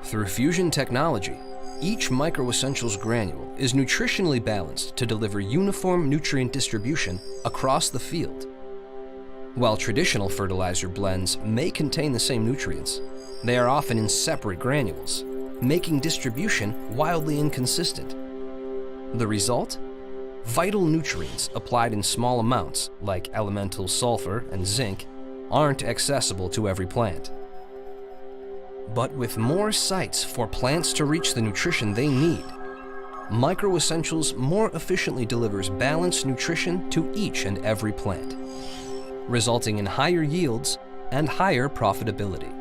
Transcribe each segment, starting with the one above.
Through fusion technology, each microessentials granule is nutritionally balanced to deliver uniform nutrient distribution across the field. While traditional fertilizer blends may contain the same nutrients, they are often in separate granules, making distribution wildly inconsistent. The result? Vital nutrients applied in small amounts, like elemental sulfur and zinc, aren't accessible to every plant. But with more sites for plants to reach the nutrition they need, MicroEssentials more efficiently delivers balanced nutrition to each and every plant, resulting in higher yields and higher profitability.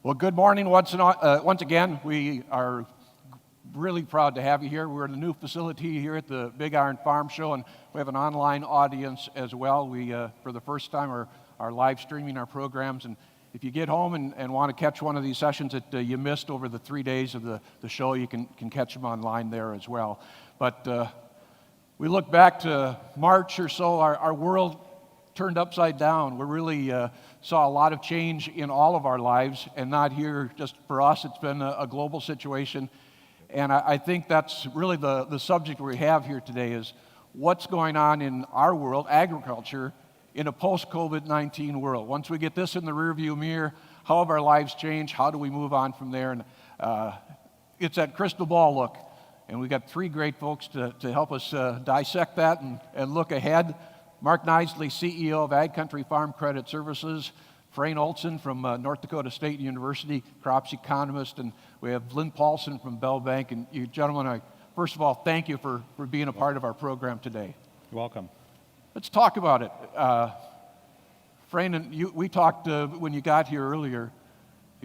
Well, good morning once again. We are really proud to have you here. We're in the new facility here at the Big Iron Farm Show, and we have an online audience as well. We, for the first time, are live streaming our programs. And if you get home and want to catch one of these sessions that you missed over the 3 days of the show, you can catch them online there as well. But we look back to March or so, our world turned upside down. We really saw a lot of change in all of our lives, and not here just for us. It's been a global situation, and I think that's really the subject we have here today is what's going on in our world, agriculture, in a post-COVID-19 world. Once we get this in the rearview mirror, how have our lives changed? How do we move on from there? And it's that crystal ball look, and we've got three great folks to help us dissect that and look ahead. Marc Knisely, CEO of AgCountry Farm Credit Services, Frayne Olson from North Dakota State University, crops economist, and we have Lynn Paulson from Bell Bank. And you gentlemen, first of all, thank you for being a part of our program today. You're welcome. Let's talk about it. Frayne, we talked when you got here earlier.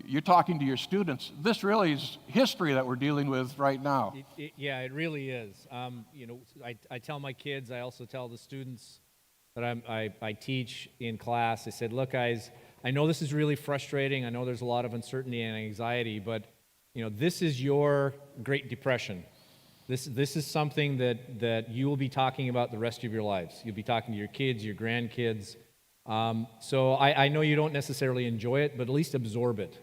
You're talking to your students. This really is history that we're dealing with right now. Yeah, it really is. I tell my kids, I also tell the students that I teach in class. I said, look, guys, I know this is really frustrating. I know there's a lot of uncertainty and anxiety, but this is your Great Depression. This is something that you will be talking about the rest of your lives. You'll be talking to your kids, your grandkids. So I know you don't necessarily enjoy it, but at least absorb it,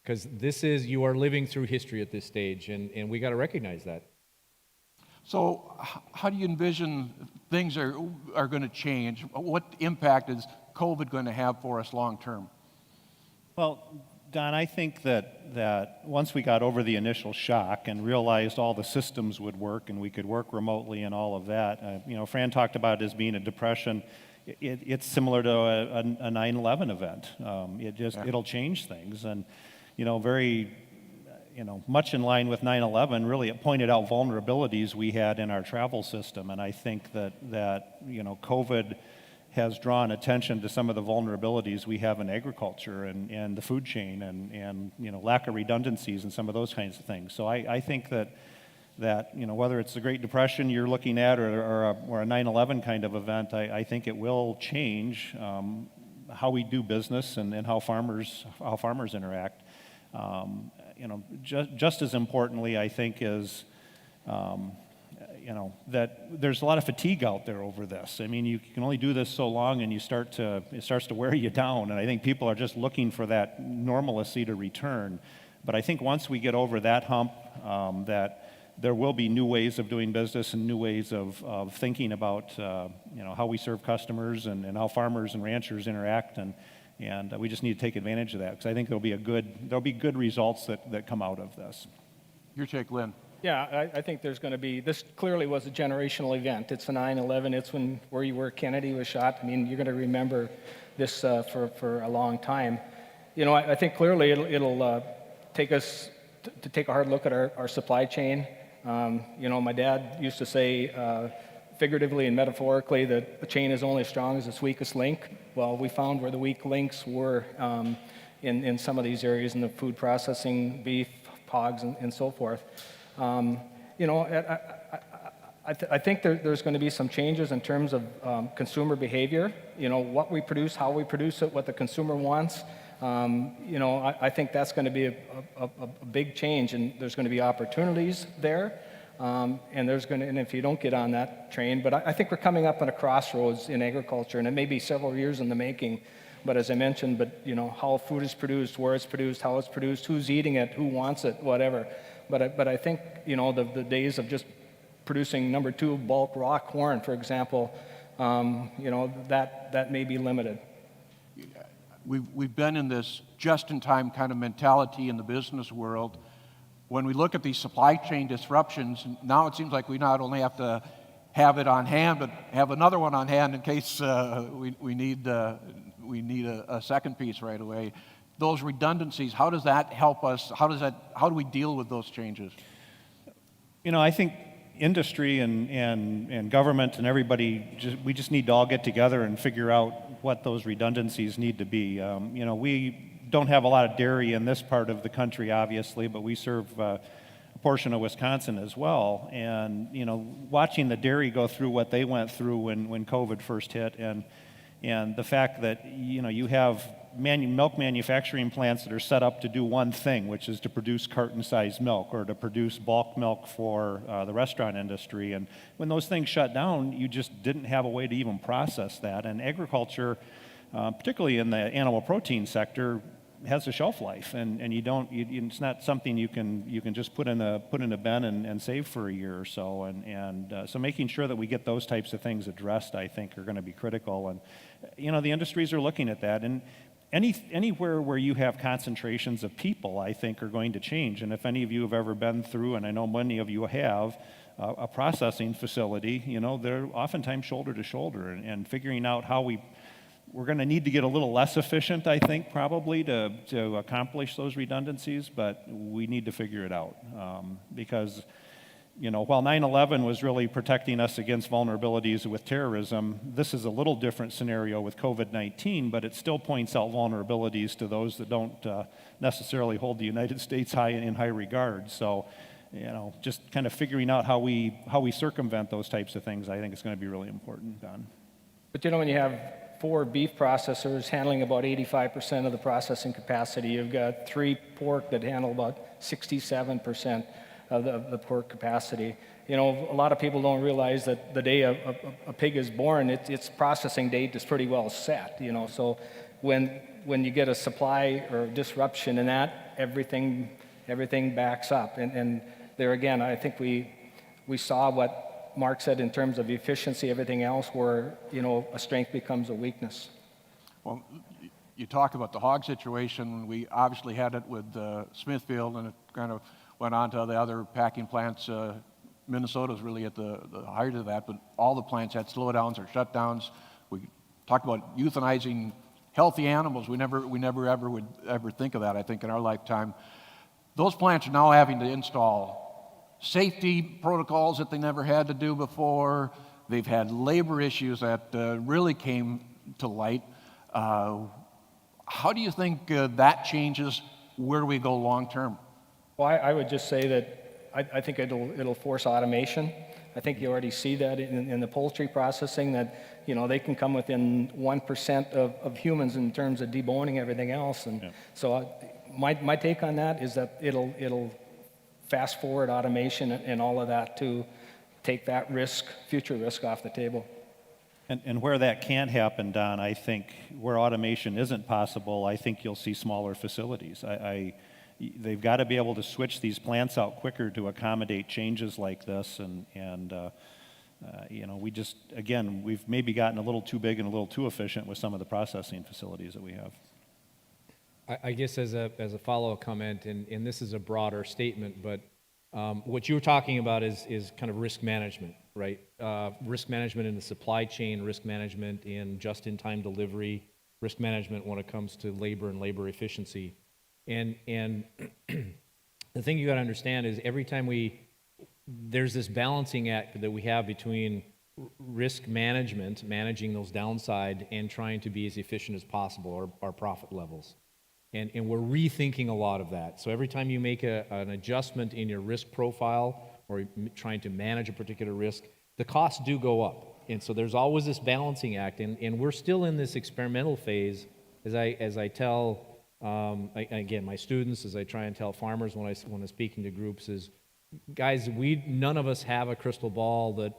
because you are living through history at this stage, and we got to recognize that. So how do you envision things are going to change? What impact is COVID going to have for us long term? Well, Don, I think that once we got over the initial shock and realized all the systems would work and we could work remotely and all of that, Fran talked about it as being a depression. It's similar to a 9/11 event. It'll change things, and very much in line with 9/11, really it pointed out vulnerabilities we had in our travel system, and I think that COVID has drawn attention to some of the vulnerabilities we have in agriculture and the food chain and lack of redundancies and some of those kinds of things. So I think that whether it's the Great Depression you're looking at or a 9/11 kind of event, I think it will change how we do business and how farmers interact. just as importantly, I think, is that there's a lot of fatigue out there over this. I mean, you can only do this so long, and it starts to wear you down. And I think people are just looking for that normalcy to return. But I think once we get over that hump, that there will be new ways of doing business and new ways of thinking about how we serve customers and how farmers and ranchers interact, and we just need to take advantage of that, because I think there'll be good results that come out of this. Your take, Lynn. Yeah, I think there's going to be, this clearly was a generational event. It's the 9/11, it's where you were, Kennedy was shot. I mean, you're going to remember this for a long time. I think clearly it'll take us to take a hard look at our supply chain. My dad used to say, figuratively and metaphorically, that a chain is only as strong as its weakest link. Well, we found where the weak links were in some of these areas in the food processing, beef, hogs, and so forth. I think there's going to be some changes in terms of consumer behavior. What we produce, how we produce it, what the consumer wants. I think that's going to be a big change, and there's going to be opportunities there. And if you don't get on that train, but I think we're coming up on a crossroads in agriculture, and it may be several years in the making. But as I mentioned, how food is produced, where it's produced, how it's produced, who's eating it, who wants it, whatever. But I think the days of just producing number 2 bulk raw corn, for example, that may be limited. We've been in this just-in-time kind of mentality in the business world. When we look at these supply chain disruptions, now it seems like we not only have to have it on hand, but have another one on hand in case we need a second piece right away. Those redundancies, how does that help us? How do we deal with those changes? I think industry and government and everybody, we just need to all get together and figure out what those redundancies need to be. We don't have a lot of dairy in this part of the country, obviously, but we serve a portion of Wisconsin as well. And, watching the dairy go through what they went through when COVID first hit, and the fact that, you have milk manufacturing plants that are set up to do one thing, which is to produce carton-sized milk or to produce bulk milk for the restaurant industry. And when those things shut down, you just didn't have a way to even process that. And agriculture, particularly in the animal protein sector, has a shelf life, and it's not something you can just put in a bin and save for a year or so. And so making sure that we get those types of things addressed, I think, are going to be critical. And the industries are looking at that. And anywhere where you have concentrations of people, I think, are going to change. And if any of you have ever been through, and I know many of you have, a processing facility, they're oftentimes shoulder to shoulder, and figuring out how we're going to need to get a little less efficient, I think, probably to accomplish those redundancies, but we need to figure it out. Because, while 9/11 was really protecting us against vulnerabilities with terrorism, this is a little different scenario with COVID-19, but it still points out vulnerabilities to those that don't necessarily hold the United States in high regard. So, just kind of figuring out how we circumvent those types of things, I think is going to be really important, Don. But when you have 4 beef processors handling about 85% of the processing capacity, you've got 3 pork that handle about 67% of the pork capacity. A lot of people don't realize that the day a pig is born, its processing date is pretty well set. So when you get a supply or disruption in that, everything backs up. And there again, I think we saw what Marc said in terms of efficiency, everything else, where a strength becomes a weakness. Well, you talk about the hog situation. We obviously had it with Smithfield, and it kind of went on to the other packing plants. Minnesota was really at the height of that, but all the plants had slowdowns or shutdowns. We talked about euthanizing healthy animals. We never ever would ever think of that, I think, in our lifetime. Those plants are now having to install safety protocols that they never had to do before. They've had labor issues that really came to light. How do you think that changes where we go long term? Well, I would just say that I think it'll force automation. I think you already see that in the poultry processing, that they can come within 1% of humans in terms of deboning everything else. And so my take on that is that it'll fast forward automation and all of that to take that risk, future risk off the table. And where that can't happen, Don, I think where automation isn't possible, I think you'll see smaller facilities. They've got to be able to switch these plants out quicker to accommodate changes like this, and we just, again, we've maybe gotten a little too big and a little too efficient with some of the processing facilities that we have. I guess as a follow-up comment, and this is a broader statement, but what you were talking about is kind of risk management, right? Risk management in the supply chain, risk management in just-in-time delivery, risk management when it comes to labor and labor efficiency. And the thing you got to understand is every time there's this balancing act that we have between risk management, managing those downside, and trying to be as efficient as possible, or our profit levels. And we're rethinking a lot of that. So every time you make an adjustment in your risk profile or trying to manage a particular risk, the costs do go up. And so there's always this balancing act. And we're still in this experimental phase, as I tell, again, my students, as I try and tell farmers when I'm speaking to groups, is, guys, none of us have a crystal ball that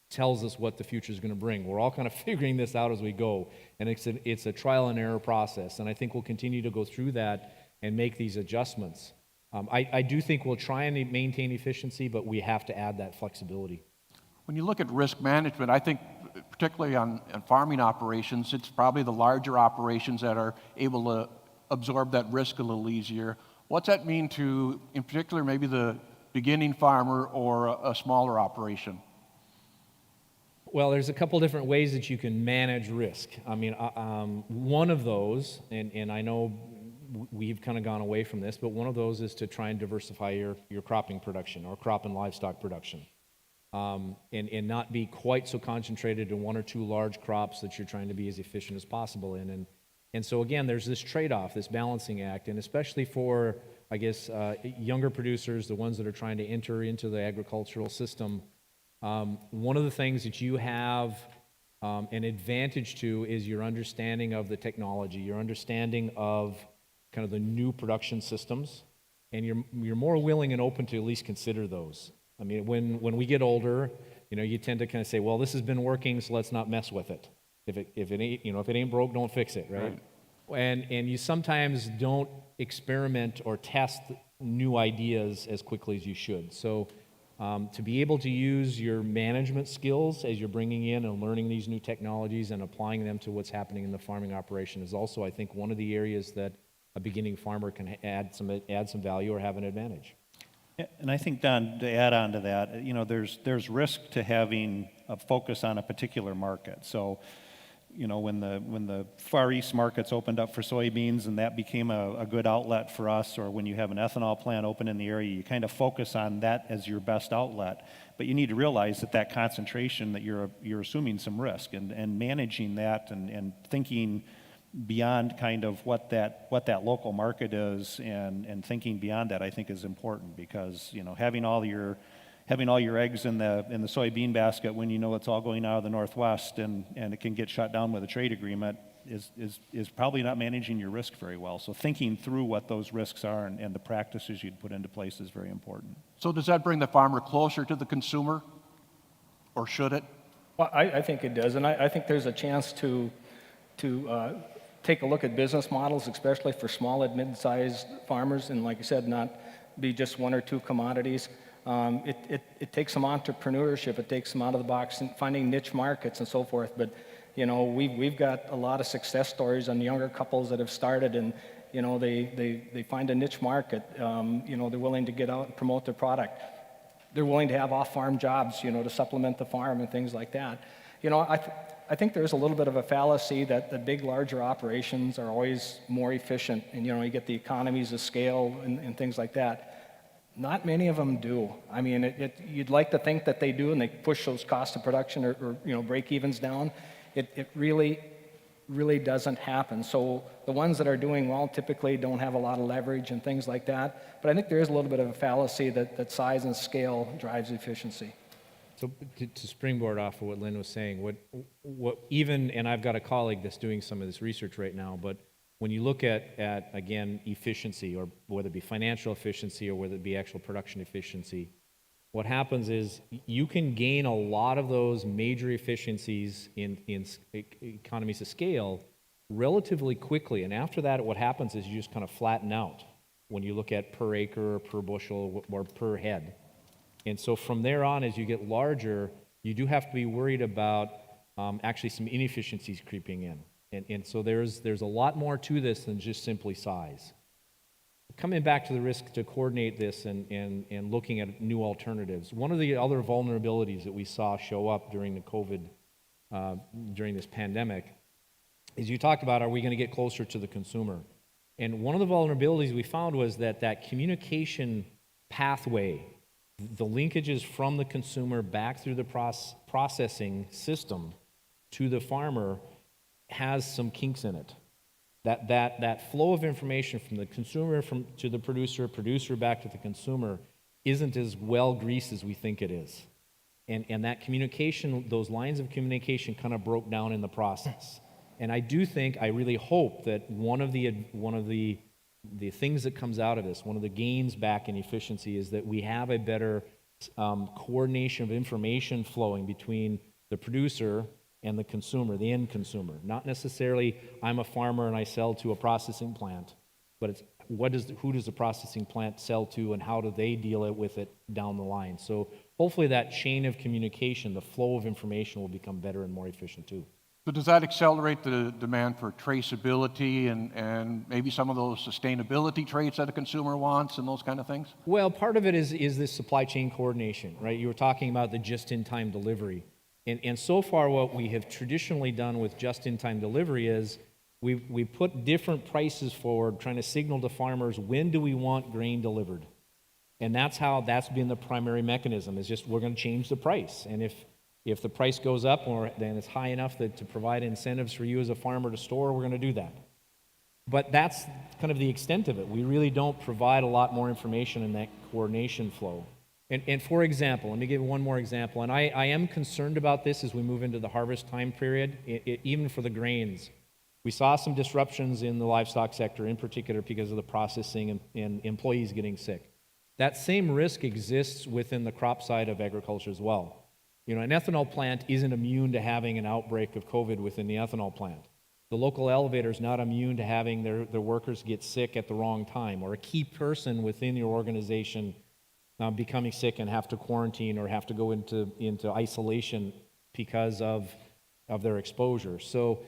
tells us what the future is going to bring. We're all kind of figuring this out as we go, and it's a trial and error process, and I think we'll continue to go through that and make these adjustments. I do think we'll try and maintain efficiency, but we have to add that flexibility. When you look at risk management, I think particularly on farming operations, it's probably the larger operations that are able to absorb that risk a little easier. What's that mean to, in particular, maybe the beginning farmer or a smaller operation? Well, there's a couple different ways that you can manage risk. I mean, one of those, and I know we've kind of gone away from this, but one of those is to try and diversify your cropping production or crop and livestock production, and not be quite so concentrated in one or two large crops that you're trying to be as efficient as possible in. And so again, there's this trade-off, this balancing act, and especially for, I guess, younger producers, the ones that are trying to enter into the agricultural system. One of the things that you have an advantage to is your understanding of the technology, your understanding of kind of the new production systems, and you're more willing and open to at least consider those. I mean, when we get older, you tend to kind of say, well, this has been working, so let's not mess with it. If it ain't broke, don't fix it, right? And you sometimes don't experiment or test new ideas as quickly as you should. So to be able to use your management skills as you're bringing in and learning these new technologies and applying them to what's happening in the farming operation is also, I think, one of the areas that a beginning farmer can add some value or have an advantage. Yeah, and I think, Don, to add on to that, there's risk to having a focus on a particular market. So, when the Far East markets opened up for soybeans and that became a good outlet for us, or when you have an ethanol plant open in the area, you kind of focus on that as your best outlet. But you need to realize that concentration, that you're assuming some risk, and managing that and thinking beyond kind of what that local market is, and thinking beyond that, I think, is important, because having all your eggs in the soybean basket when it's all going out of the Northwest and it can get shut down with a trade agreement is probably not managing your risk very well. So thinking through what those risks are and the practices you'd put into place is very important. So does that bring the farmer closer to the consumer, or should it? Well, I think it does, and I think there's a chance to take a look at business models, especially for small and mid-sized farmers, and like I said, not be just one or two commodities. It takes some entrepreneurship. It takes them out of the box and finding niche markets and so forth. But we've got a lot of success stories on younger couples that have started, and they find a niche market. They're willing to get out and promote their product. They're willing to have off-farm jobs, to supplement the farm and things like that. I think there's a little bit of a fallacy that the big, larger operations are always more efficient, and you get the economies of scale and things like that. Not many of them do. I mean, you'd like to think that they do, and they push those costs of production or break-evens down. It really doesn't happen. So the ones that are doing well typically don't have a lot of leverage and things like that. But I think there is a little bit of a fallacy that size and scale drives efficiency. So to springboard off of what Lynn was saying, what even, and I've got a colleague that's doing some of this research right now, but when you look at again, efficiency, or whether it be financial efficiency or whether it be actual production efficiency, what happens is you can gain a lot of those major efficiencies in economies of scale relatively quickly. And after that, what happens is you just kind of flatten out when you look at per acre or per bushel or per head. And so from there on, as you get larger, you do have to be worried about actually some inefficiencies creeping in. And so there's a lot more to this than just simply size. Coming back to the risk to coordinate this and looking at new alternatives, one of the other vulnerabilities that we saw show up during the COVID, during this pandemic, is you talked about, are we going to get closer to the consumer? And one of the vulnerabilities we found was that communication pathway, the linkages from the consumer back through the processing system to the farmer, has some kinks in it. That flow of information from the consumer to the producer back to the consumer isn't as well greased as we think it is. And that communication, those lines of communication kind of broke down in the process. And I really hope that one of the things that comes out of this, one of the gains back in efficiency, is that we have a better coordination of information flowing between the producer and the consumer, the end consumer. Not necessarily I'm a farmer and I sell to a processing plant, but it's who does the processing plant sell to and how do they deal with it down the line. So hopefully that chain of communication, the flow of information, will become better and more efficient too. So does that accelerate the demand for traceability and maybe some of those sustainability traits that a consumer wants and those kind of things? Well, part of it is this supply chain coordination, right? You were talking about the just-in-time delivery. And so far what we have traditionally done with just-in-time delivery is we put different prices forward, trying to signal to farmers, when do we want grain delivered? And that's been the primary mechanism, is just we're going to change the price. And if the price goes up, then it's high enough to provide incentives for you as a farmer to store, we're going to do that. But that's kind of the extent of it. We really don't provide a lot more information in that coordination flow. And for example, let me give one more example, and I am concerned about this as we move into the harvest time period, even for the grains. We saw some disruptions in the livestock sector, in particular because of the processing and employees getting sick. That same risk exists within the crop side of agriculture as well. You know, an ethanol plant isn't immune to having an outbreak of COVID within the ethanol plant. The local elevator is not immune to having their workers get sick at the wrong time, or a key person within your organization becoming sick and have to quarantine or have to go into isolation because of their exposure. So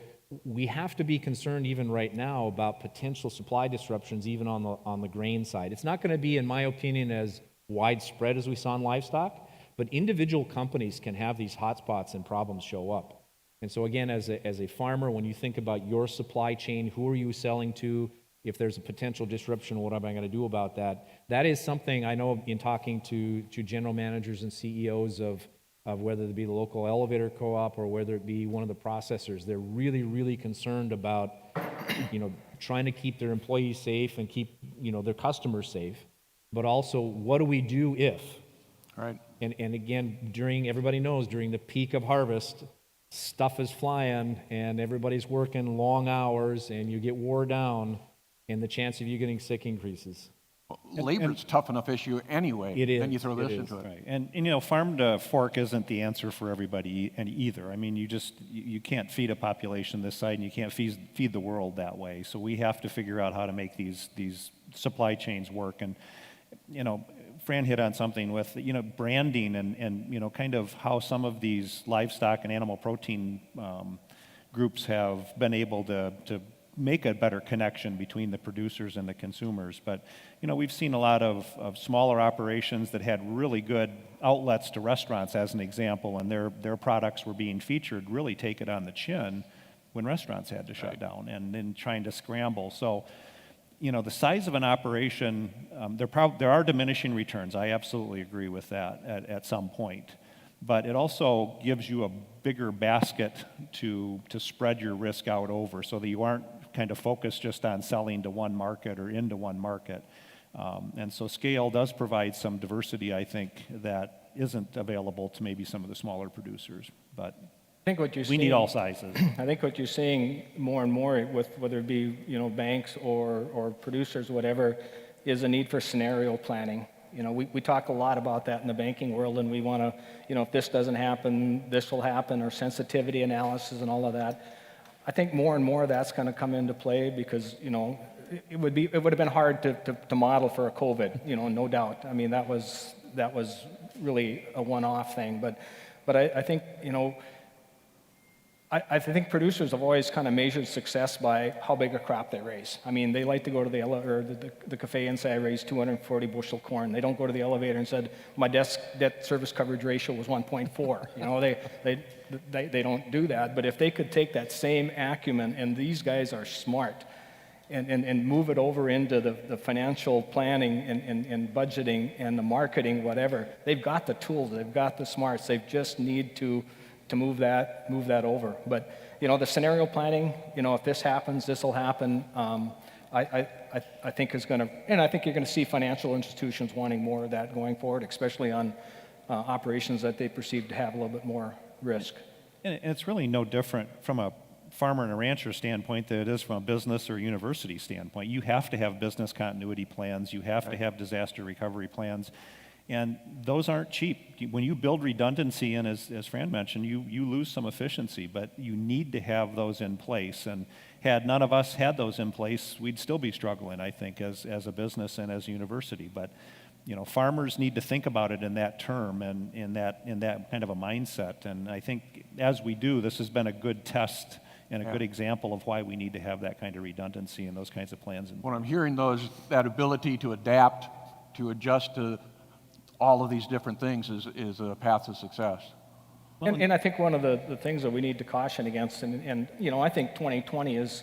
we have to be concerned even right now about potential supply disruptions even on the grain side. It's not going to be, in my opinion, as widespread as we saw in livestock, but individual companies can have these hotspots and problems show up. And so again, as a farmer, when you think about your supply chain, who are you selling to? If there's a potential disruption, what am I going to do about that? That is something I know in talking to general managers and CEOs of whether it be the local elevator co-op or whether it be one of the processors. They're really, really concerned about, trying to keep their employees safe and keep, their customers safe. But also, what do we do if? Right. And again, everybody knows, during the peak of harvest, stuff is flying and everybody's working long hours and you get wore down, and the chance of you getting sick increases. Labor's a tough enough issue anyway. It is. Then you throw this into it. Right. And farm to fork isn't the answer for everybody either. I mean, you can't feed a population this size, and you can't feed the world that way. So we have to figure out how to make these supply chains work. And Fran hit on something with branding and kind of how some of these livestock and animal protein groups have been able to make a better connection between the producers and the consumers. But we've seen a lot of smaller operations that had really good outlets to restaurants, as an example, and their products were being featured, really take it on the chin when restaurants had to shut down and then trying to scramble. So the size of an operation, there are diminishing returns. I absolutely agree with that at some point. But it also gives you a bigger basket to spread your risk out over, so that you aren't kind of focused just on selling to one market or into one market. And so scale does provide some diversity, I think, that isn't available to maybe some of the smaller producers. But I think what you're We seeing, need all sizes. I think what you're seeing more and more with whether it be banks or producers, whatever, is a need for scenario planning. We talk a lot about that in the banking world, and we want to, if this doesn't happen, this will happen, or sensitivity analysis and all of that. I think more and more that's going to come into play because it would have been hard to model for a COVID, no doubt. I mean that was really a one-off thing, but I think I think producers have always kind of measured success by how big a crop they raise. I mean, they like to go to the cafe and say, I raised 240 bushel corn. They don't go to the elevator and said, my debt service coverage ratio was 1.4. They don't do that. But if they could take that same acumen, and these guys are smart, and move it over into the financial planning and budgeting and the marketing, whatever, they've got the tools, they've got the smarts. They just need to move that over. But the scenario planning, if this happens, this will happen. I think is going to, and I think you're going to see financial institutions wanting more of that going forward, especially on operations that they perceive to have a little bit more risk. And it's really no different from a farmer and a rancher standpoint than it is from a business or university standpoint. You have to have business continuity plans. You have to have disaster recovery plans. And those aren't cheap. When you build redundancy in, as Frayne mentioned, you lose some efficiency, but you need to have those in place. And had none of us had those in place, we'd still be struggling, I think, as a business and as a university. But farmers need to think about it in that term and in that kind of a mindset. And I think as we do, this has been a good test and a good example of why we need to have that kind of redundancy and those kinds of plans. When I'm hearing that ability to adapt, to adjust to all of these different things is a path to success. And I think one of the things that we need to caution against, and I think 2020 is,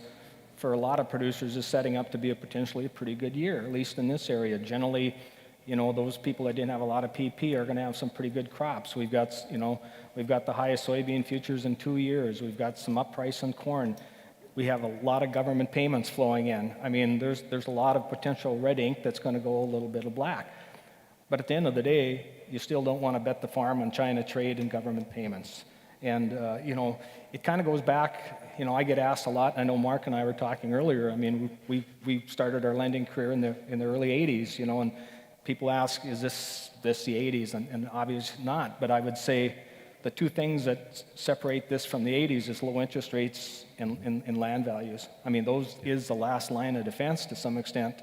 for a lot of producers, is setting up to be potentially a pretty good year, at least in this area. Generally, those people that didn't have a lot of PP are going to have some pretty good crops. We've got the highest soybean futures in 2 years. We've got some up price on corn. We have a lot of government payments flowing in. I mean, there's a lot of potential red ink that's going to go a little bit of black. But at the end of the day, you still don't want to bet the farm on China trade and government payments. And, it kind of goes back, I get asked a lot. I know Marc and I were talking earlier. I mean, we started our lending career in the early 80s, and people ask, is this the 80s? And obviously not. But I would say the two things that separate this from the 80s is low interest rates and land values. I mean, those is the last line of defense to some extent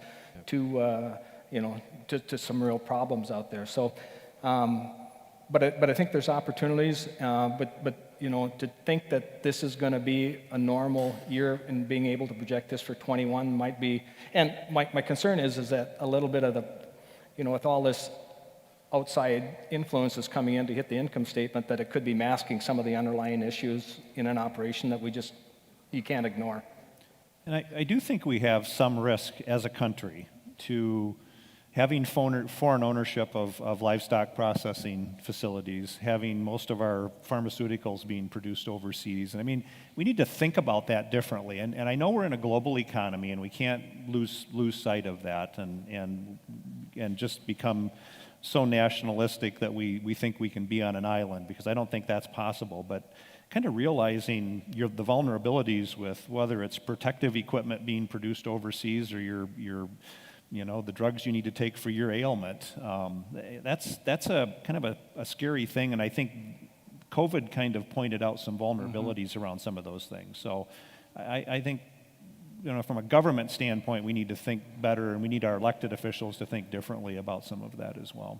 to some real problems out there. So, but I think there's opportunities. But to think that this is going to be a normal year and being able to project this for 21 might be. And my concern is that a little bit of the, with all this outside influences coming in to hit the income statement, that it could be masking some of the underlying issues in an operation that you can't ignore. And I do think we have some risk as a country to having foreign ownership of livestock processing facilities, having most of our pharmaceuticals being produced overseas. And I mean, we need to think about that differently. And I know we're in a global economy, and we can't lose sight of that and just become so nationalistic that we think we can be on an island, because I don't think that's possible. But kind of realizing the vulnerabilities with whether it's protective equipment being produced overseas or your the drugs you need to take for your ailment. That's a kind of a scary thing, and I think COVID kind of pointed out some vulnerabilities around some of those things. So I think, from a government standpoint, we need to think better, and we need our elected officials to think differently about some of that as well.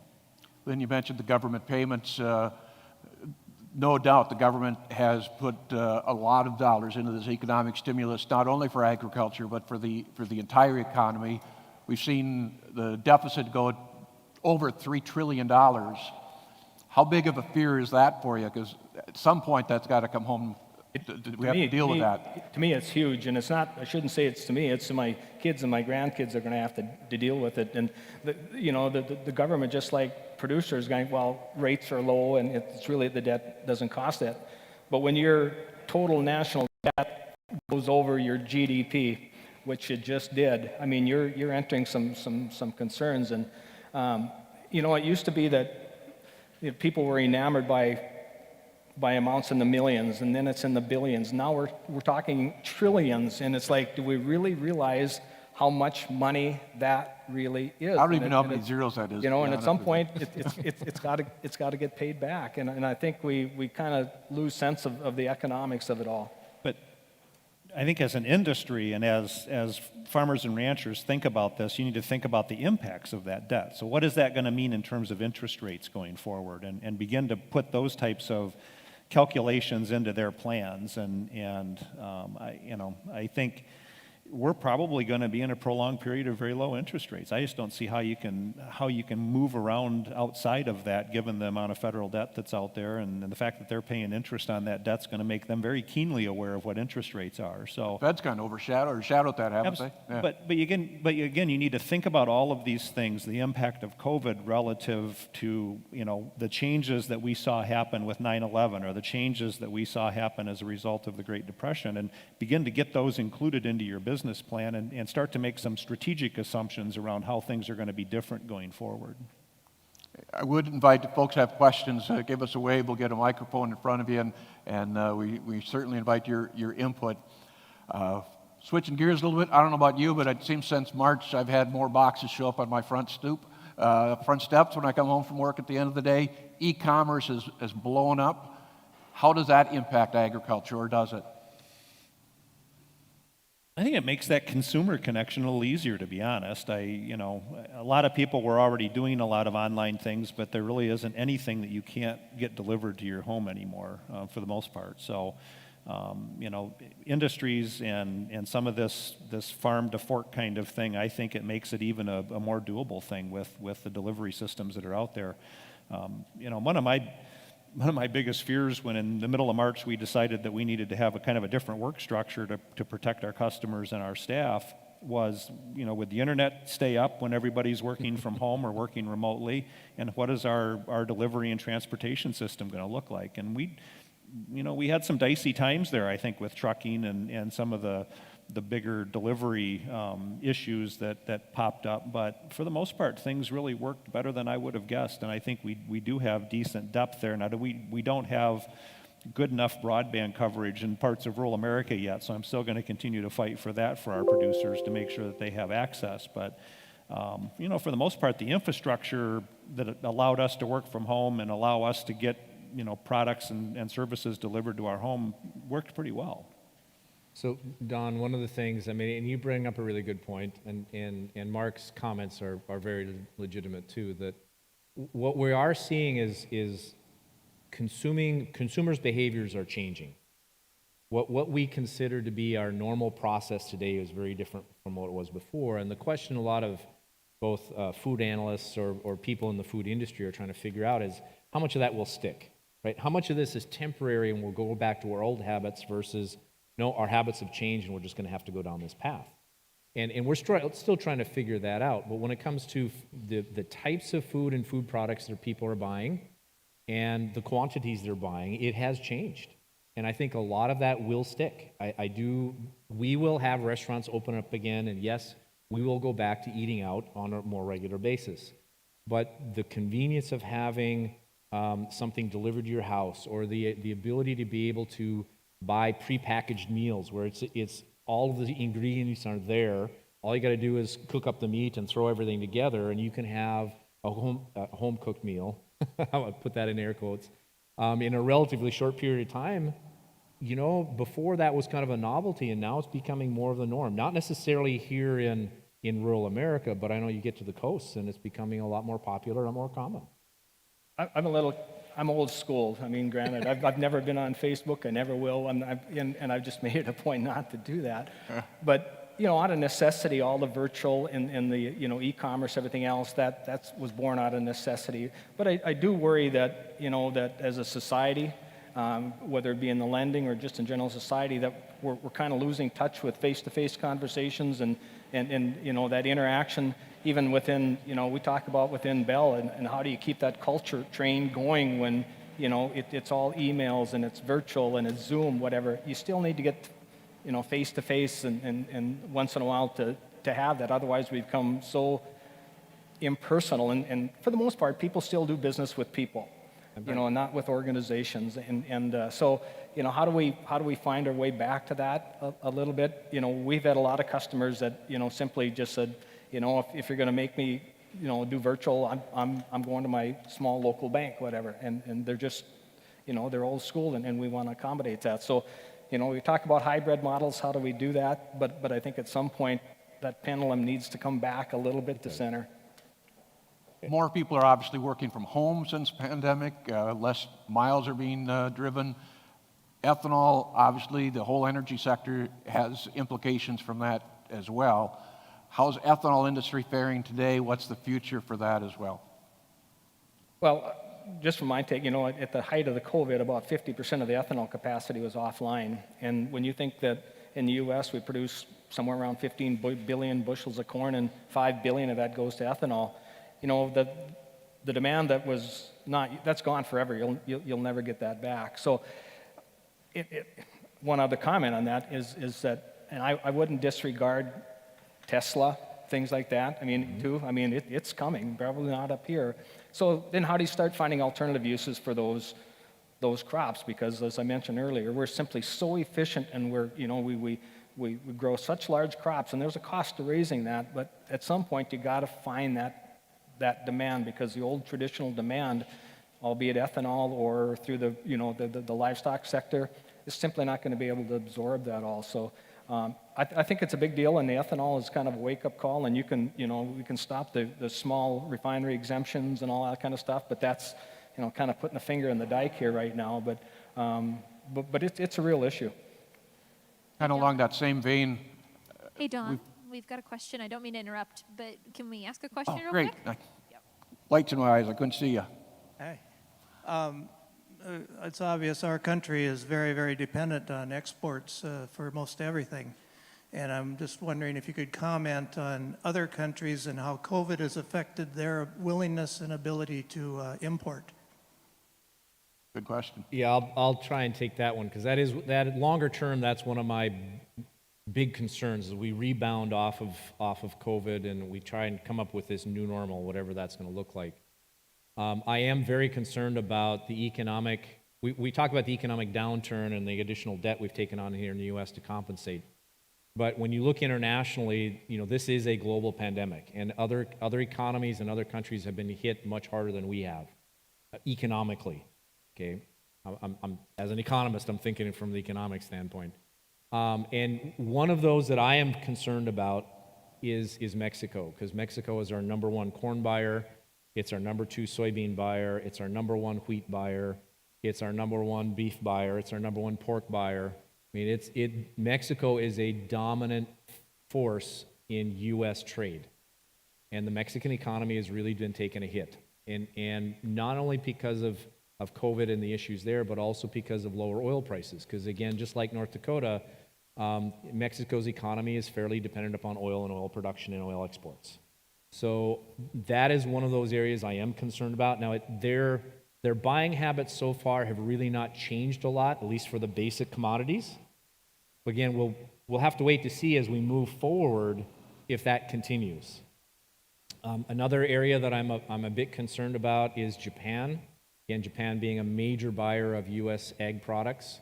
Lynn, you mentioned the government payments. No doubt the government has put a lot of dollars into this economic stimulus, not only for agriculture, but for the entire economy. We've seen the deficit go over $3 trillion. How big of a fear is that for you? Because at some point that's got to come home. We have to deal with that. To me, it's huge, and it's not. I shouldn't say it's to me. It's to my kids and my grandkids are going to have to deal with it. And the government, just like producers, going, well, rates are low, and it's really the debt doesn't cost that. But when your total national debt goes over your GDP, which it just did, I mean, you're entering some concerns. And it used to be that people were enamored by by amounts in the millions, and then it's in the billions. Now we're talking trillions, and it's like, do we really realize how much money that really is? I don't even know how And many zeros that is. you know, to and be at some honest with point, it's got to get paid back, and I think we kind of lose sense of the economics of it all. But I think as an industry and as farmers and ranchers think about this, you need to think about the impacts of that debt. So what is that going to mean in terms of interest rates going forward, and begin to put those types of calculations into their plans. I think we're probably going to be in a prolonged period of very low interest rates. I just don't see how you can move around outside of that, given the amount of federal debt that's out there, and the fact that they're paying interest on that debt's going to make them very keenly aware of what interest rates are. So Fed's kind of overshadowed that, haven't they? Yeah. But again, you need to think about all of these things, the impact of COVID relative to, the changes that we saw happen with 9/11, or the changes that we saw happen as a result of the Great Depression, and begin to get those included into your business plan, and start to make some strategic assumptions around how things are going to be different going forward. I would invite the folks who have questions, give us a wave. We'll get a microphone in front of you, and we certainly invite your input. Switching gears a little bit, I don't know about you, but it seems since March I've had more boxes show up on my front steps when I come home from work at the end of the day. E-commerce is blowing up. How does that impact agriculture, or does it? I think it makes that consumer connection a little easier, to be honest. A lot of people were already doing a lot of online things, but there really isn't anything that you can't get delivered to your home anymore, for the most part. So, industries and some of this farm to fork kind of thing, I think it makes it even a more doable thing with the delivery systems that are out there. One of my biggest fears when in the middle of March we decided that we needed to have a kind of a different work structure to protect our customers and our staff was, would the internet stay up when everybody's working from home or working remotely? And what is our delivery and transportation system going to look like? And we had some dicey times there, I think, with trucking and some of the bigger delivery issues that popped up. But for the most part, things really worked better than I would have guessed. And I think we do have decent depth there. Now, we don't have good enough broadband coverage in parts of rural America yet, so I'm still going to continue to fight for that for our producers to make sure that they have access. But, for the most part, the infrastructure that allowed us to work from home and allow us to get, products and services delivered to our home worked pretty well. So, Don, one of the things, and you bring up a really good point, and Marc's comments are very legitimate too, that what we are seeing is consumers' behaviors are changing. What we consider to be our normal process today is very different from what it was before, and the question a lot of both food analysts or people in the food industry are trying to figure out is how much of that will stick, right? How much of this is temporary and we'll go back to our old habits versus no, our habits have changed and we're just going to have to go down this path. And we're still trying to figure that out. But when it comes to the types of food and food products that people are buying and the quantities they're buying, it has changed. And I think a lot of that will stick. We will have restaurants open up again, and yes, we will go back to eating out on a more regular basis. But the convenience of having something delivered to your house, or the ability to be able to buy prepackaged meals where it's all of the ingredients are there. All you got to do is cook up the meat and throw everything together, and you can have a home cooked meal. I'll put that in air quotes in a relatively short period of time. Before that was kind of a novelty, and now it's becoming more of the norm. Not necessarily here in rural America, but I know you get to the coast and it's becoming a lot more popular and more common. I'm old school. Granted, I've never been on Facebook. I never will, and I've just made it a point not to do that. But out of necessity, all the virtual and the e-commerce, everything else, that was born out of necessity. But I do worry that that as a society, whether it be in the lending or just in general society, that we're kind of losing touch with face-to-face conversations and that interaction. Even within, we talk about within Bell, and how do you keep that culture train going when, it's all emails and it's virtual and it's Zoom, whatever. You still need to get, face-to-face and once in a while to have that. Otherwise, we become so impersonal. And for the most part, people still do business with people. you know, and not with organizations. So, you know, how do we find our way back to that a little bit? You know, we've had a lot of customers that, you know, simply just said, you know, if you're going to make me, you know, do virtual, I'm going to my small local bank, whatever. And they're just, you know, they're old school, and we want to accommodate that. So, you know, we talk about hybrid models. How do we do that? But I think at some point that pendulum needs to come back a little bit to center. More people are obviously working from home since pandemic. Less miles are being driven. Ethanol, obviously, the whole energy sector has implications from that as well. How's ethanol industry faring today? What's the future for that as well? Well, just from my take, you know, at the height of the COVID, about 50% of the ethanol capacity was offline. And when you think that in the U.S. we produce somewhere around 15 billion bushels of corn and 5 billion of that goes to ethanol, you know, the demand that was not, that's gone forever. You'll never get that back. So one other comment on that is that, and I wouldn't disregard Tesla, things like that. I mean, too, I mean, it's coming, probably not up here. So then how do you start finding alternative uses for those crops? Because as I mentioned earlier, we're simply so efficient, and we're, you know, we grow such large crops, and there's a cost to raising that, but at some point you got to find that demand, because the old traditional demand, albeit ethanol or through the, you know, the livestock sector, is simply not going to be able to absorb that all. So I think it's a big deal, and the ethanol is kind of a wake-up call, and you can, you know, we can stop the small refinery exemptions and all that kind of stuff, but that's, you know, kind of putting the finger in the dike here right now, but it's a real issue. Kind of along that same vein. Hey, Don, we've got a question. I don't mean to interrupt, but can we ask a question real Great. quick? Lights in my eyes, I couldn't see you. Hey. It's obvious our country is very, very dependent on exports for most everything. And I'm just wondering if you could comment on other countries and how COVID has affected their willingness and ability to import. Good question. Yeah, I'll try and take that one, because that longer term, that's one of my big concerns, is we rebound off of COVID and we try and come up with this new normal, whatever that's going to look like. I am very concerned about the economic, we talk about the economic downturn and the additional debt we've taken on here in the U.S. to compensate. But when you look internationally, you know, this is a global pandemic, and other economies and other countries have been hit much harder than we have, economically, okay? I'm as an economist, I'm thinking from the economic standpoint. And one of those that I am concerned about is Mexico, because Mexico is our number one corn buyer. It's our number 2 soybean buyer. It's our number 1 wheat buyer. It's our number 1 beef buyer. It's our number 1 pork buyer. I mean, Mexico is a dominant force in U.S. trade, and the Mexican economy has really been taking a hit, and not only because of COVID and the issues there, but also because of lower oil prices. Because again, just like North Dakota, Mexico's economy is fairly dependent upon oil and oil production and oil exports. So that is one of those areas I am concerned about. Now, their buying habits so far have really not changed a lot, at least for the basic commodities. Again, we'll have to wait to see as we move forward if that continues. Another area that I'm a bit concerned about is Japan. Again, Japan being a major buyer of U.S. ag products.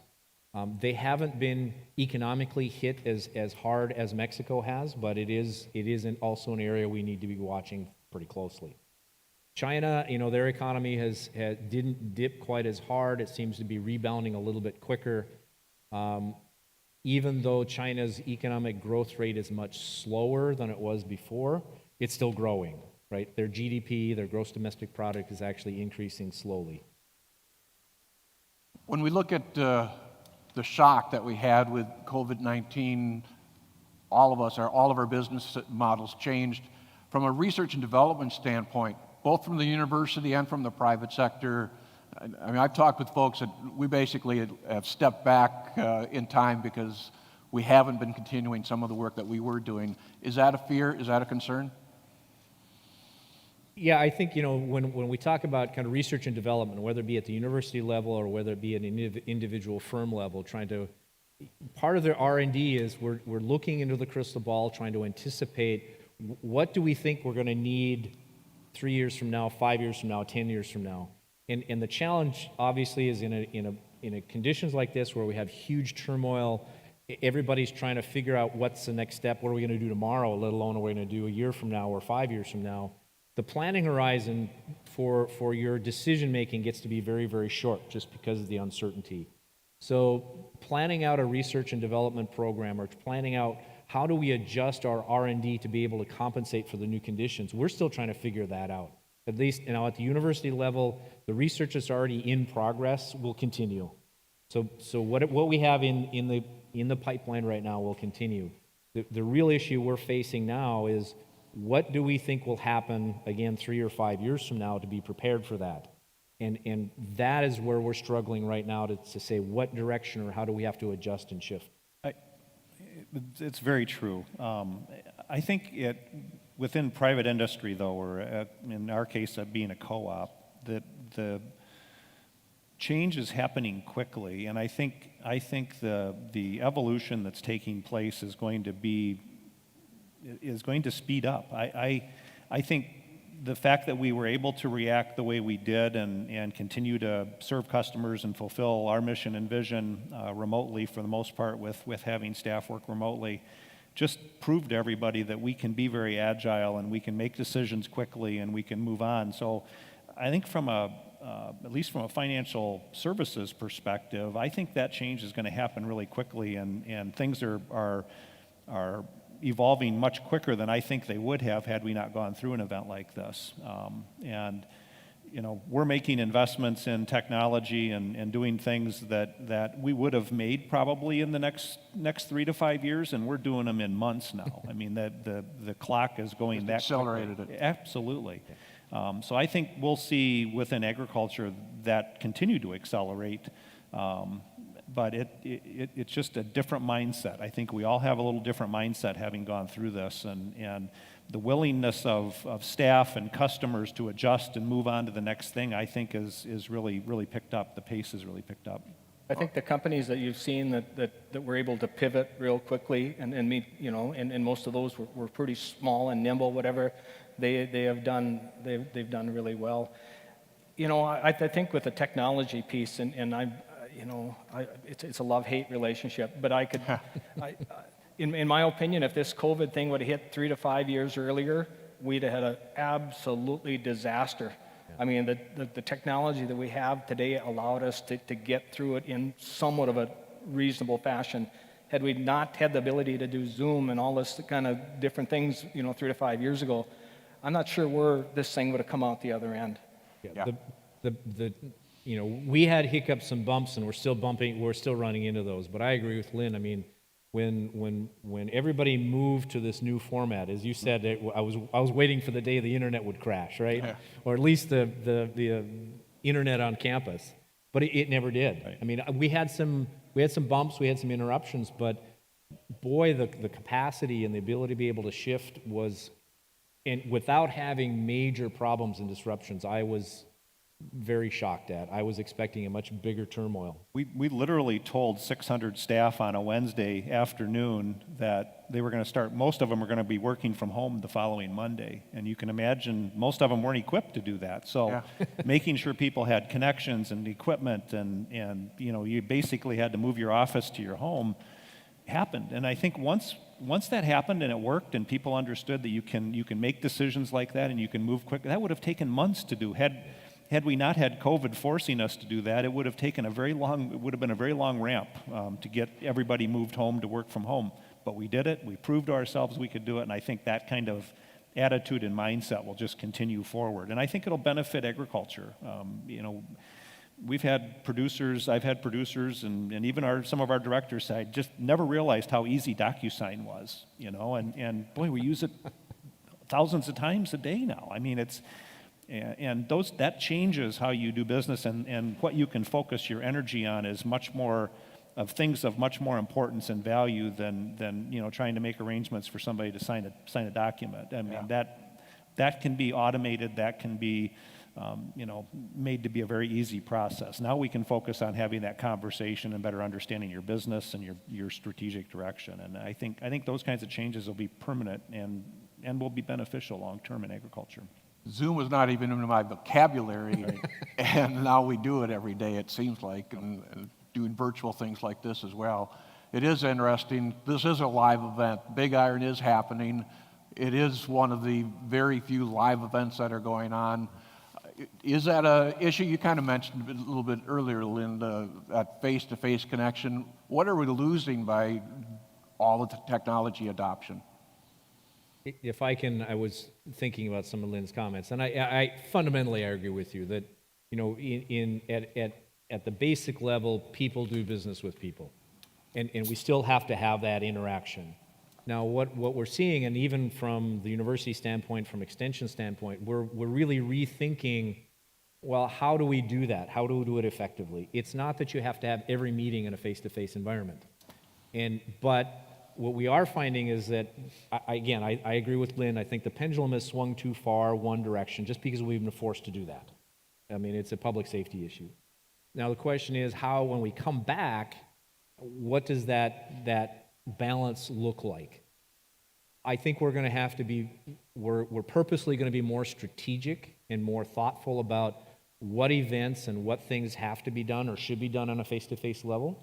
They haven't been economically hit as hard as Mexico has, but it is also an area we need to be watching pretty closely. China, you know, their economy didn't dip quite as hard. It seems to be rebounding a little bit quicker. Even though China's economic growth rate is much slower than it was before, it's still growing, right? Their GDP, their gross domestic product, is actually increasing slowly. When we look at the shock that we had with COVID-19, all of our business models changed. From a research and development standpoint, both from the university and from the private sector, I mean, I've talked with folks that we basically have stepped back in time because we haven't been continuing some of the work that we were doing. Is that a fear? Is that a concern? Yeah, I think, you know, when we talk about kind of research and development, whether it be at the university level or whether it be at an individual firm level, part of their R&D is we're looking into the crystal ball, trying to anticipate what do we think we're going to need 3 years from now, 5 years from now, 10 years from now. And the challenge, obviously, is in a conditions like this where we have huge turmoil, everybody's trying to figure out what's the next step, what are we going to do tomorrow, let alone what we're going to do a year from now or 5 years from now. The planning horizon for your decision-making gets to be very, very short just because of the uncertainty. So planning out a research and development program or planning out how do we adjust our R&D to be able to compensate for the new conditions, we're still trying to figure that out. At least, you know, at the university level, the research that's already in progress will continue. So what we have in the pipeline right now will continue. The real issue we're facing now is what do we think will happen again 3 or 5 years from now to be prepared for that? And that is where we're struggling right now to say what direction or how do we have to adjust and shift. It's very true. I think within private industry, though, or in our case, being a co-op, that the change is happening quickly, and I think the evolution that's taking place is going to speed up. I think the fact that we were able to react the way we did and continue to serve customers and fulfill our mission and vision remotely for the most part with having staff work remotely just proved to everybody that we can be very agile and we can make decisions quickly and we can move on. So I think at least from a financial services perspective, I think that change is going to happen really quickly and things are evolving much quicker than I think they would have had we not gone through an event like this. And you know, we're making investments in technology and doing things that we would have made probably in the next 3 to 5 years, and we're doing them in months now. I mean, the clock is going that accelerated quickly. it. Absolutely. So I think we'll see within agriculture that continue to accelerate. But it's just a different mindset. I think we all have a little different mindset having gone through this, and the willingness of staff and customers to adjust and move on to the next thing, I think is really picked up. The pace has really picked up. I think the companies that you've seen that were able to pivot real quickly and meet, you know, and most of those were pretty small and nimble, whatever, they've done really well. You know, I think with the technology piece, and I'm, you know, it's a love-hate relationship, but in my opinion, if this COVID thing would have hit 3 to 5 years earlier, we'd have had an absolutely disaster. Yeah. I mean, the technology that we have today allowed us to get through it in somewhat of a reasonable fashion. Had we not had the ability to do Zoom and all this kind of different things, you know, 3 to 5 years ago, I'm not sure where this thing would have come out the other end. Yeah. You know, we had hiccups and bumps, and we're still running into those. But I agree with Lynn. I mean, when everybody moved to this new format, as you said, I was waiting for the day the internet would crash, right? Yeah. Or at least the internet on campus. But it never did. Right. I mean, we had some bumps, we had some interruptions, but boy, the capacity and the ability to be able to shift was, and without having major problems and disruptions, I was very shocked at. I was expecting a much bigger turmoil. We literally told 600 staff on a Wednesday afternoon that they were going to start, most of them were going to be working from home the following Monday. And you can imagine most of them weren't equipped to do that. So making sure people had connections and equipment and you know, you basically had to move your office to your home happened. And I think once that happened and it worked and people understood that you can make decisions like that and you can move quick, that would have taken months to do. Had we not had COVID forcing us to do that, it would have been a very long ramp to get everybody moved home to work from home. But we did it. We proved to ourselves we could do it, and I think that kind of attitude and mindset will just continue forward. And I think it'll benefit agriculture. You know, I've had producers, and even some of our directors said, just never realized how easy DocuSign was. You know, and boy, we use it thousands of times a day now. I mean, that changes how you do business, and what you can focus your energy on is much more of things of much more importance and value than you know, trying to make arrangements for somebody to sign a document. I mean, that can be automated, that can be you know, made to be a very easy process. Now we can focus on having that conversation and better understanding your business and your strategic direction. And I think those kinds of changes will be permanent and will be beneficial long term in agriculture. Zoom was not even in my vocabulary, and now we do it every day, it seems like, and doing virtual things like this as well. It is interesting. This is a live event. Big Iron is happening. It is one of the very few live events that are going on. Is that an issue? You kind of mentioned it a little bit earlier, Lynn, that face-to-face connection. What are we losing by all of the technology adoption? If I can, I was thinking about some of Lynn's comments, and I fundamentally agree with you that, you know, at the basic level, people do business with people, and we still have to have that interaction. Now, what we're seeing, and even from the university standpoint, from extension standpoint, we're really rethinking, well, how do we do that? How do we do it effectively? It's not that you have to have every meeting in a face-to-face environment, but what we are finding is that, I agree with Lynn. I think the pendulum has swung too far one direction just because we've been forced to do that. I mean, it's a public safety issue. Now, the question is how, when we come back, what does that balance look like? I think we're going to have to be, we're purposely going to be more strategic and more thoughtful about what events and what things have to be done or should be done on a face-to-face level,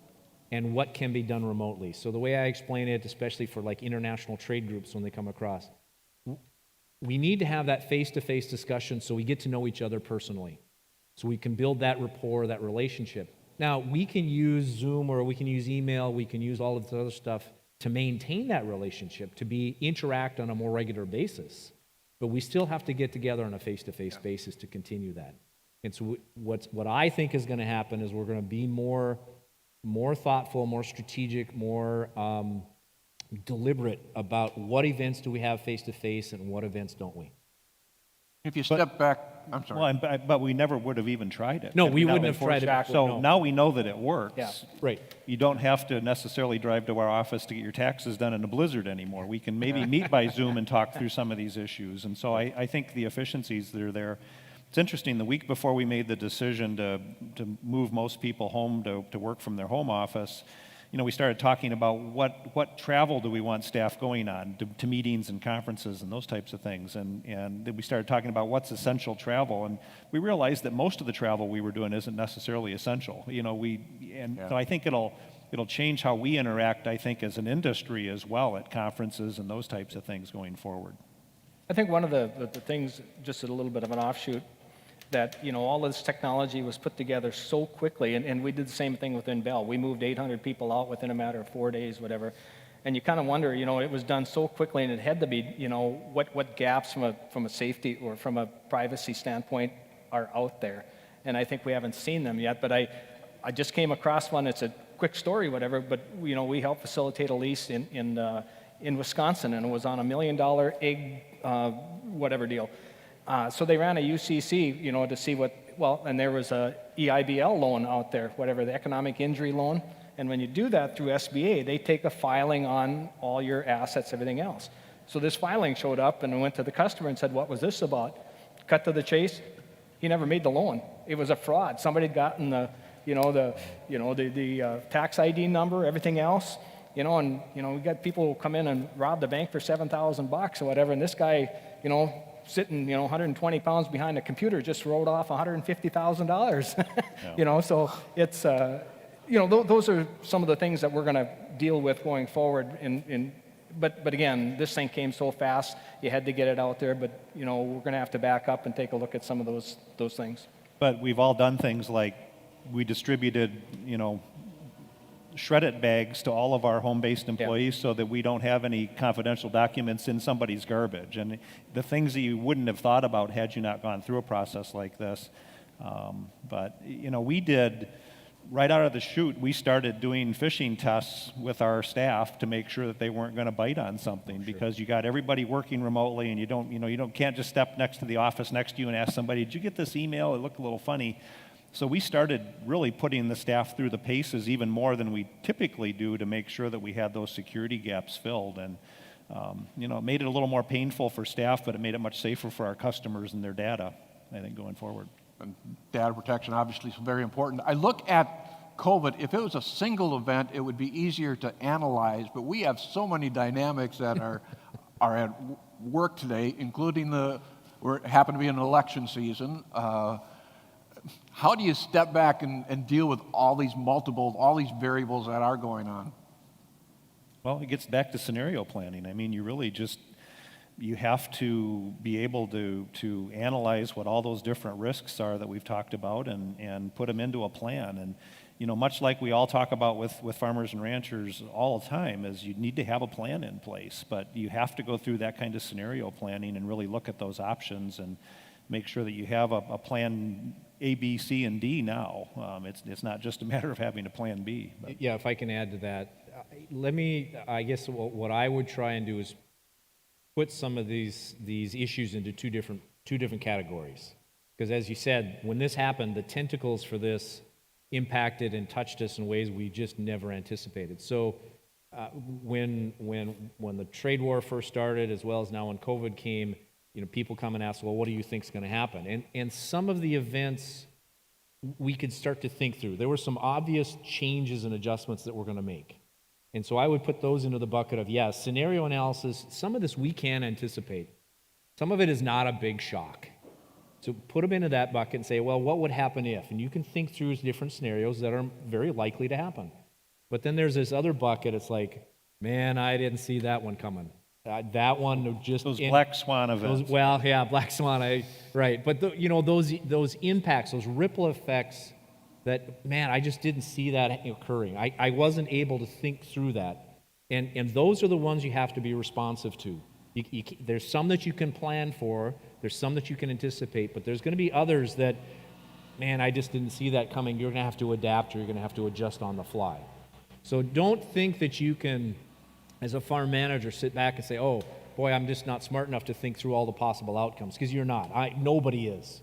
and what can be done remotely. So the way I explain it, especially for like international trade groups when they come across, we need to have that face-to-face discussion so we get to know each other personally, so we can build that rapport, that relationship. Now, we can use Zoom or we can use email, we can use all of this other stuff to maintain that relationship, to interact on a more regular basis, but we still have to get together on a face-to-face basis to continue that. And so what I think is going to happen is we're going to be more thoughtful, more strategic, more deliberate about what events do we have face-to-face and what events don't we. If you step back, I'm sorry. Well, but we never would have even tried it. No, Had we not wouldn't been have tried forced. it. So No. now we know that it works. Yeah. Right. You don't have to necessarily drive to our office to get your taxes done in a blizzard anymore. We can maybe meet by Zoom and talk through some of these issues. And so I think the efficiencies that are there. It's interesting, the week before we made the decision to move most people home to work from their home office, you know, we started talking about what travel do we want staff going on to meetings and conferences and those types of things. And then we started talking about what's essential travel. And we realized that most of the travel we were doing isn't necessarily essential. You know, so I think it'll change how we interact, I think, as an industry as well at conferences and those types of things going forward. I think one of the things, just a little bit of an offshoot, that, you know, all this technology was put together so quickly, and we did the same thing within Bell. We moved 800 people out within a matter of 4 days, whatever. And you kind of wonder, you know, it was done so quickly, and it had to be, you know, what gaps from a safety or from a privacy standpoint are out there. And I think we haven't seen them yet, but I just came across one. It's a quick story, whatever, but, you know, we helped facilitate a lease in Wisconsin, and it was on $1 million egg whatever deal. So they ran a UCC, you know, to see and there was a EIBL loan out there, whatever, the economic injury loan. And when you do that through SBA, they take a filing on all your assets, everything else. So this filing showed up, and we went to the customer and said, what was this about? Cut to the chase, he never made the loan. It was a fraud. Somebody had gotten the tax ID number, everything else, you know, and, you know, we got people who come in and rob the bank for $7,000 or whatever, and this guy, you know, sitting, you know, 120 pounds behind a computer just wrote off $150,000. You know, so it's, you know, those are some of the things that we're going to deal with going forward. But again, this thing came so fast, you had to get it out there. But, you know, we're going to have to back up and take a look at some of those things. But we've all done things like we distributed, you know, shredded bags to all of our home-based employees so that we don't have any confidential documents in somebody's garbage. And the things that you wouldn't have thought about had you not gone through a process like this. But, you know, we did, right out of the chute, we started doing phishing tests with our staff to make sure that they weren't going to bite on something, because you got everybody working remotely, and you can't just step next to the office next to you and ask somebody, did you get this email? It looked a little funny. So we started really putting the staff through the paces even more than we typically do to make sure that we had those security gaps filled. And, you know, it made it a little more painful for staff, but it made it much safer for our customers and their data, I think, going forward. And data protection obviously is very important. I look at COVID, if it was a single event, it would be easier to analyze, but we have so many dynamics that are at work today, including the we happen to be in an election season. How do you step back and deal with all these variables that are going on? Well, it gets back to scenario planning. I mean, you have to be able to analyze what all those different risks are that we've talked about and put them into a plan. And, much like we all talk about with farmers and ranchers all the time, is you need to have a plan in place, but you have to go through that kind of scenario planning and really look at those options and make sure that you have a plan A, B, C, and D now. It's not just a matter of having a plan B. But. Yeah, if I can add to that, I guess what I would try and do is put some of these issues into two different categories. Because as you said, when this happened, the tentacles for this impacted and touched us in ways we just never anticipated. So when the trade war first started, as well as now when COVID came, people come and ask, well, what do you think is going to happen? And some of the events we could start to think through. There were some obvious changes and adjustments that we're going to make. And so I would put those into the bucket of, yes, scenario analysis. Some of this we can anticipate. Some of it is not a big shock. So put them into that bucket and say, well, what would happen if? And you can think through different scenarios that are very likely to happen. But then there's this other bucket. It's like, man, I didn't see that one coming. That one just... Those black swan events. Black swan, right. But, those impacts, those ripple effects that, man, I just didn't see that occurring. I wasn't able to think through that. And those are the ones you have to be responsive to. There's some that you can plan for, there's some that you can anticipate, but there's going to be others that, man, I just didn't see that coming. You're going to have to adapt, or you're going to have to adjust on the fly. So don't think that you can, as a farm manager, sit back and say, oh, boy, I'm just not smart enough to think through all the possible outcomes, because you're not. Nobody is.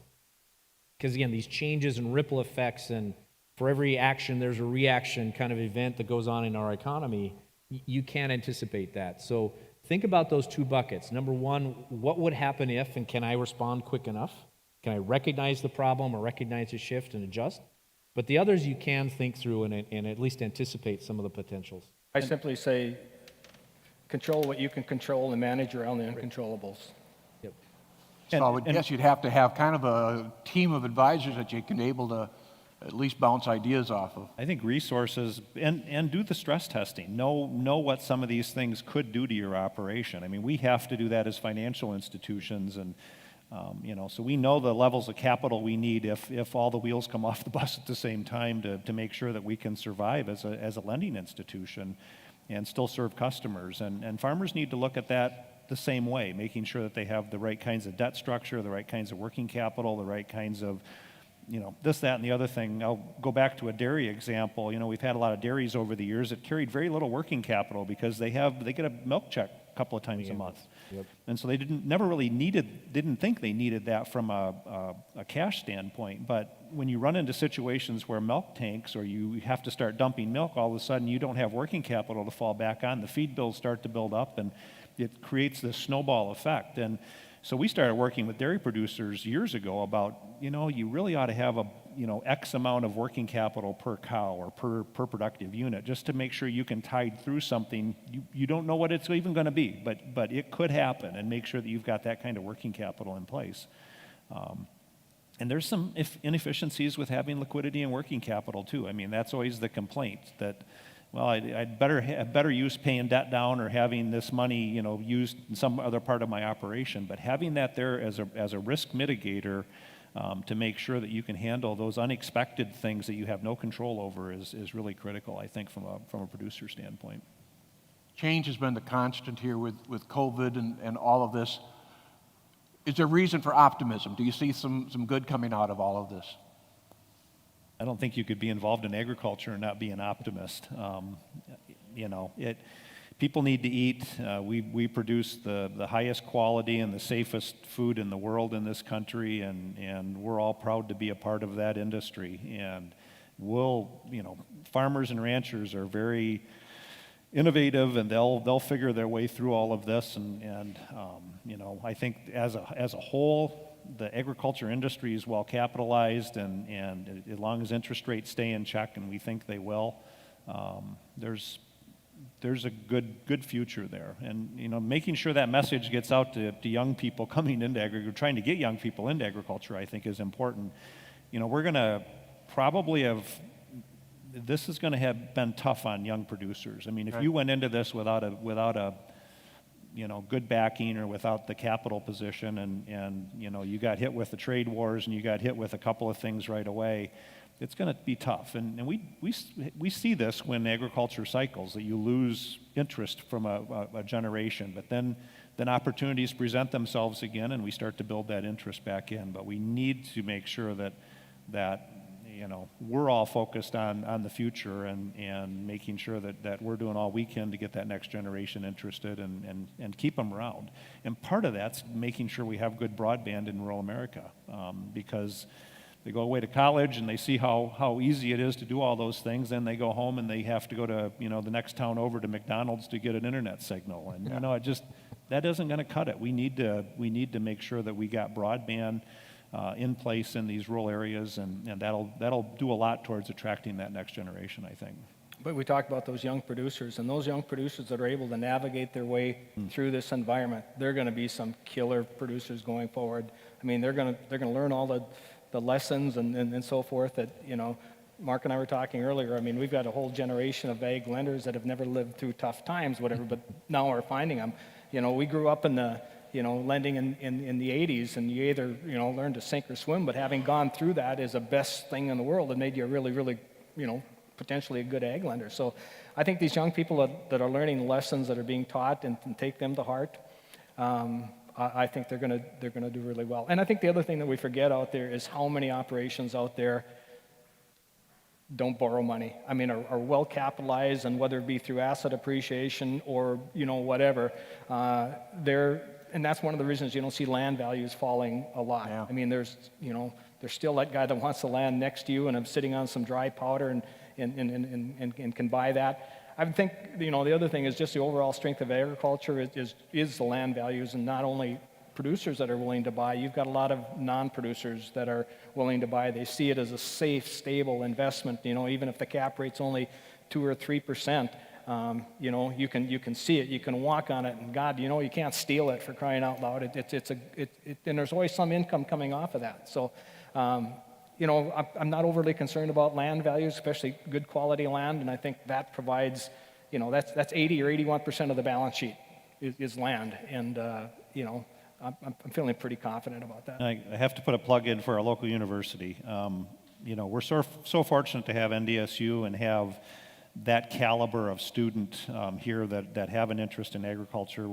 Because, again, these changes and ripple effects, and for every action, there's a reaction kind of event that goes on in our economy. You can't anticipate that. So think about those two buckets. Number one, what would happen if, and can I respond quick enough? Can I recognize the problem or recognize the shift and adjust? But the others you can think through and at least anticipate some of the potentials. I simply say, control what you can control and manage around the uncontrollables. Yep. So I would guess you'd have to have kind of a team of advisors that you can able to at least bounce ideas off of. I think resources, and do the stress testing. Know what some of these things could do to your operation. I mean, we have to do that as financial institutions, and so we know the levels of capital we need if all the wheels come off the bus at the same time to make sure that we can survive as a lending institution and still serve customers. And farmers need to look at that the same way, making sure that they have the right kinds of debt structure, the right kinds of working capital, the right kinds of this, that, and the other thing. I'll go back to a dairy example. We've had a lot of dairies over the years that carried very little working capital because they get a milk check a couple of times a month. Yep. And so they didn't think they needed that from a cash standpoint. But when you run into situations where milk tanks, or you have to start dumping milk, all of a sudden you don't have working capital to fall back on. The feed bills start to build up, and it creates this snowball effect. And so we started working with dairy producers years ago about, you really ought to have X amount of working capital per cow or per productive unit, just to make sure you can tide through something. You don't know what it's even going to be, but it could happen, and make sure that you've got that kind of working capital in place. And there's some inefficiencies with having liquidity and working capital too. I mean, that's always the complaint that, well, I'd better use paying debt down or having this money, used in some other part of my operation. But having that there as a risk mitigator to make sure that you can handle those unexpected things that you have no control over is really critical, I think, from a producer standpoint. Change has been the constant here with COVID and all of this. Is there reason for optimism? Do you see some good coming out of all of this? I don't think you could be involved in agriculture and not be an optimist. People need to eat. We produce the highest quality and the safest food in the world in this country, and we're all proud to be a part of that industry. And farmers and ranchers are very innovative, and they'll figure their way through all of this. And I think as a whole, the agriculture industry is well capitalized, and as long as interest rates stay in check, and we think they will, there's there's a good future there. And, making sure that message gets out to young people coming into agriculture, trying to get young people into agriculture, I think is important. We're going to probably this is going to have been tough on young producers. I mean, if you went into this without a good backing or without the capital position and you got hit with the trade wars and you got hit with a couple of things right away, it's going to be tough. And we see this when agriculture cycles, that you lose interest from a generation, but then opportunities present themselves again and we start to build that interest back in. But we need to make sure that we're all focused on the future and making sure that we're doing all we can to get that next generation interested and keep them around. And part of that's making sure we have good broadband in rural America, because they go away to college and they see how easy it is to do all those things, and they go home and they have to go to the next town over to McDonald's to get an internet signal, and that isn't going to cut it. We need to make sure that we got broadband in place in these rural areas, and that'll do a lot towards attracting that next generation, I think. But we talked about those young producers, and those young producers that are able to navigate their way through this environment, they're going to be some killer producers going forward. I mean, they're going to learn all the lessons and so forth that, Marc and I were talking earlier. I mean, we've got a whole generation of ag lenders that have never lived through tough times, whatever, but now we're finding them. We grew up in the lending in the 80s, and you either, learn to sink or swim, but having gone through that is the best thing in the world. It made you a really, really, potentially a good ag lender. So I think these young people that are learning lessons that are being taught and take them to heart, I think they're gonna do really well. And I think the other thing that we forget out there is how many operations out there don't borrow money. I mean, are well capitalized, and whether it be through asset appreciation or whatever, and that's one of the reasons you don't see land values falling a lot. Yeah. I mean, there's still that guy that wants the land next to you and I'm sitting on some dry powder and can buy that. I would think, the other thing is just the overall strength of agriculture is the land values, and not only producers that are willing to buy. You've got a lot of non-producers that are willing to buy. They see it as a safe, stable investment. Even if the cap rate's only 2 or 3%, you can see it, you can walk on it, and God, you can't steal it, for crying out loud. And there's always some income coming off of that. So, I'm not overly concerned about land values, especially good quality land, and I think that provides, that's 80 or 81% of the balance sheet is land, and I'm feeling pretty confident about that. I have to put a plug in for our local university. We're so fortunate to have NDSU and have that caliber of student here that have an interest in agriculture.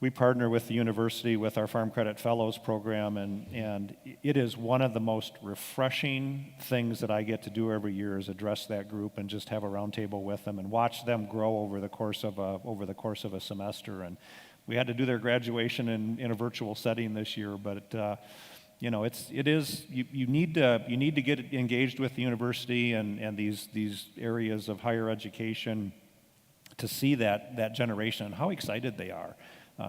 We partner with the university with our Farm Credit Fellows program, and it is one of the most refreshing things that I get to do every year is address that group and just have a roundtable with them and watch them grow over the course of a semester. And we had to do their graduation in a virtual setting this year, but you need to get engaged with the university and these areas of higher education to see that generation and how excited they are.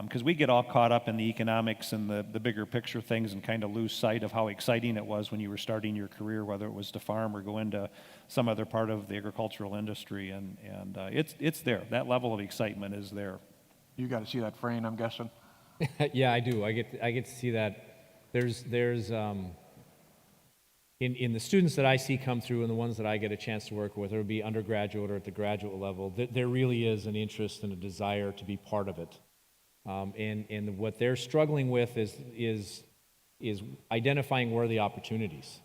Because we get all caught up in the economics and the bigger picture things and kind of lose sight of how exciting it was when you were starting your career, whether it was to farm or go into some other part of the agricultural industry. And it's there. That level of excitement is there. You got to see that, Frayne, I'm guessing. Yeah, I do. I get to see that. There's in the students that I see come through and the ones that I get a chance to work with, whether it be undergraduate or at the graduate level, there really is an interest and a desire to be part of it. And what they're struggling with is identifying where are the opportunities.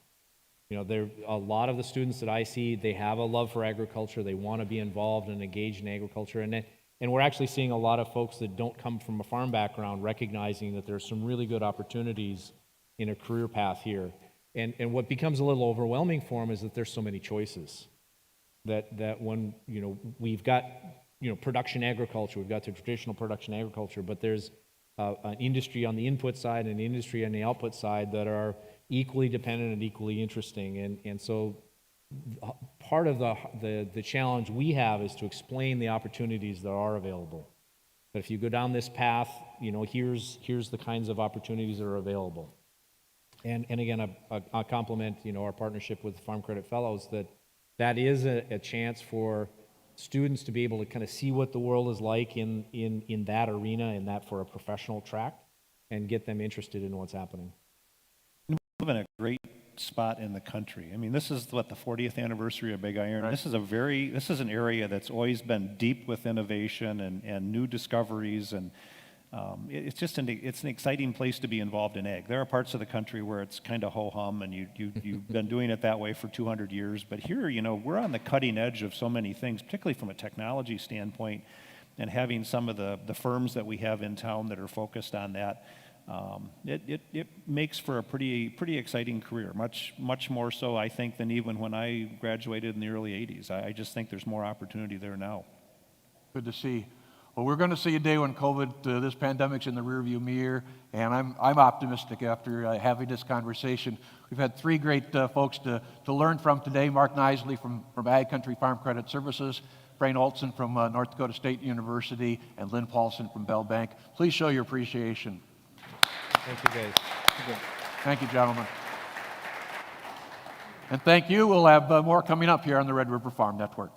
There a lot of the students that I see, they have a love for agriculture. They want to be involved and engaged in agriculture, and we're actually seeing a lot of folks that don't come from a farm background recognizing that there's some really good opportunities in a career path here. And what becomes a little overwhelming for them is that there's so many choices. That when we've got production agriculture, we've got the traditional production agriculture, but there's an industry on the input side and an industry on the output side that are equally dependent and equally interesting. And so part of the challenge we have is to explain the opportunities that are available. But if you go down this path, here's the kinds of opportunities that are available. And again, I compliment our partnership with Farm Credit Fellows that is a chance for students to be able to kind of see what the world is like in that arena, in that for a professional track, and get them interested in what's happening. We live in a great spot in the country. I mean, this is what, the 40th anniversary of Big Iron. Right. This is an area that's always been deep with innovation and new discoveries, and it's just it's an exciting place to be involved in ag. There are parts of the country where it's kind of ho-hum, and you've been doing it that way for 200 years. But here, you know, we're on the cutting edge of so many things, particularly from a technology standpoint, and having some of the firms that we have in town that are focused on that. It makes for a pretty exciting career, much more so, I think, than even when I graduated in the early 80s. I just think there's more opportunity there now. Good to see. Well, we're going to see a day when COVID, this pandemic's in the rearview mirror, and I'm optimistic after having this conversation. We've had three great folks to learn from today: Marc Knisely from AgCountry Farm Credit Services, Frayne Olson from North Dakota State University, and Lynn Paulson from Bell Bank. Please show your appreciation. Thank you, guys. Thank you, gentlemen. And thank you. We'll have more coming up here on the Red River Farm Network.